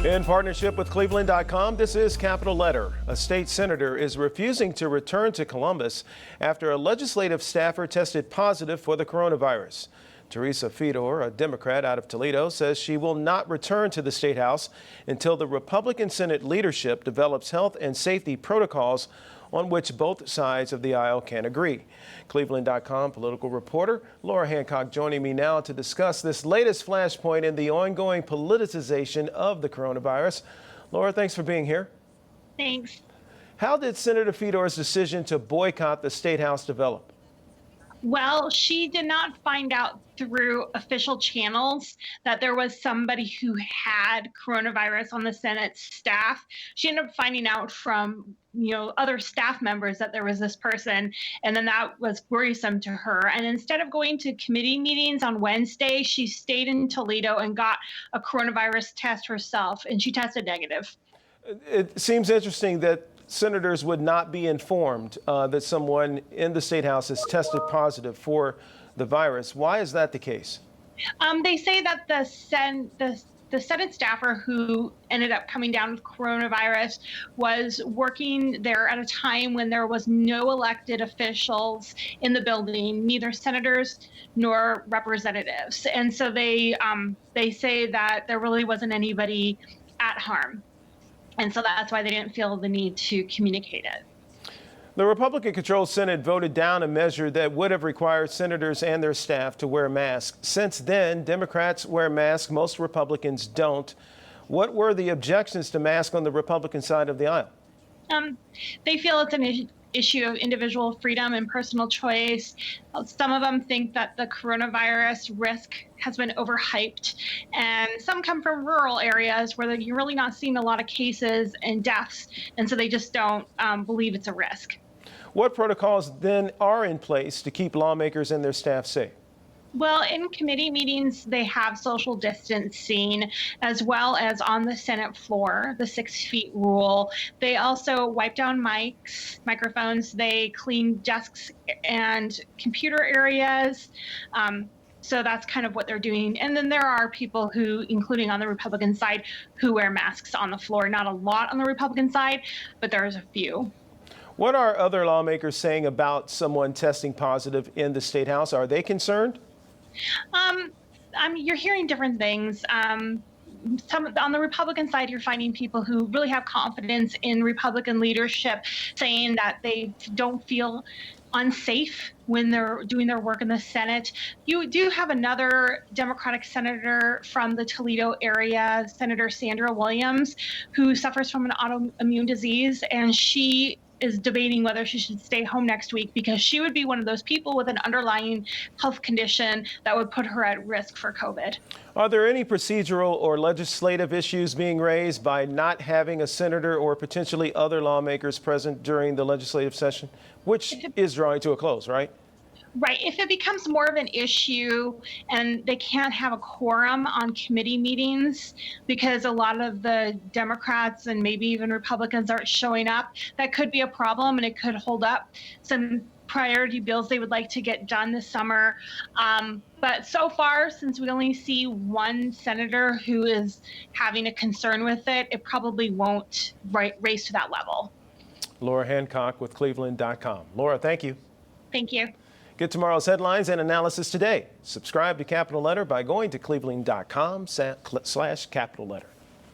In partnership with cleveland.com, this is Capital Letter. A state senator is refusing to return to Columbus after a legislative staffer tested positive for the coronavirus. Teresa Fedor, a Democrat out of Toledo, says she will not return to the State House until the Republican Senate leadership develops health and safety protocols on which both sides of the aisle can agree. Cleveland.com political reporter Laura Hancock joining me now to discuss this latest flashpoint in the ongoing politicization of the coronavirus. Laura, thanks for being here. Thanks. How did Senator Fedor's decision to boycott the State House develop? Well, she did not find out through official channels that there was somebody who had coronavirus on the Senate staff. She ended up finding out from, other staff members that there was this person, and then that was worrisome to her. And instead of going to committee meetings on Wednesday, she stayed in Toledo and got a coronavirus test herself, and she tested negative. It seems interesting that senators would not be informed that someone in the State House has tested positive for the virus. Why is that the case? They say that the Senate staffer who ended up coming down with coronavirus was working there at a time when there was no elected officials in the building, neither senators nor representatives. And so they say that there really wasn't anybody at harm. And so that's why they didn't feel the need to communicate it. The Republican-controlled Senate voted down a measure that would have required senators and their staff to wear masks. Since then, Democrats wear masks. Most Republicans don't. What were the objections to masks on the Republican side of the aisle? They feel it's an issue of individual freedom and personal choice. Some of them think that the coronavirus risk has been overhyped, and some come from rural areas where you're really not seeing a lot of cases and deaths, and so they just don't believe it's a risk. What protocols then are in place to keep lawmakers and their staff safe? Well, in committee meetings, they have social distancing, as well as on the Senate floor, the 6 feet rule. They also wipe down microphones. They clean desks and computer areas. So that's kind of what they're doing. And then there are people who, including on the Republican side, who wear masks on the floor. Not a lot on the Republican side, but there's a few. What are other lawmakers saying about someone testing positive in the State House? Are they concerned? You're hearing different things. On the Republican side, you're finding people who really have confidence in Republican leadership saying that they don't feel unsafe when they're doing their work in the Senate. You do have another Democratic senator from the Toledo area, Senator Sandra Williams, who suffers from an autoimmune disease, and she is debating whether she should stay home next week because she would be one of those people with an underlying health condition that would put her at risk for COVID. Are there any procedural or legislative issues being raised by not having a senator or potentially other lawmakers present during the legislative session, which is drawing to a close, right? Right. If it becomes more of an issue and they can't have a quorum on committee meetings because a lot of the Democrats and maybe even Republicans aren't showing up, that could be a problem, and it could hold up some priority bills they would like to get done this summer. But so far, since we only see one senator who is having a concern with it, it probably won't raise to that level. Laura Hancock with cleveland.com. Laura, thank you. Thank you. Get tomorrow's headlines and analysis today. Subscribe to Capital Letter by going to cleveland.com/Capital Letter.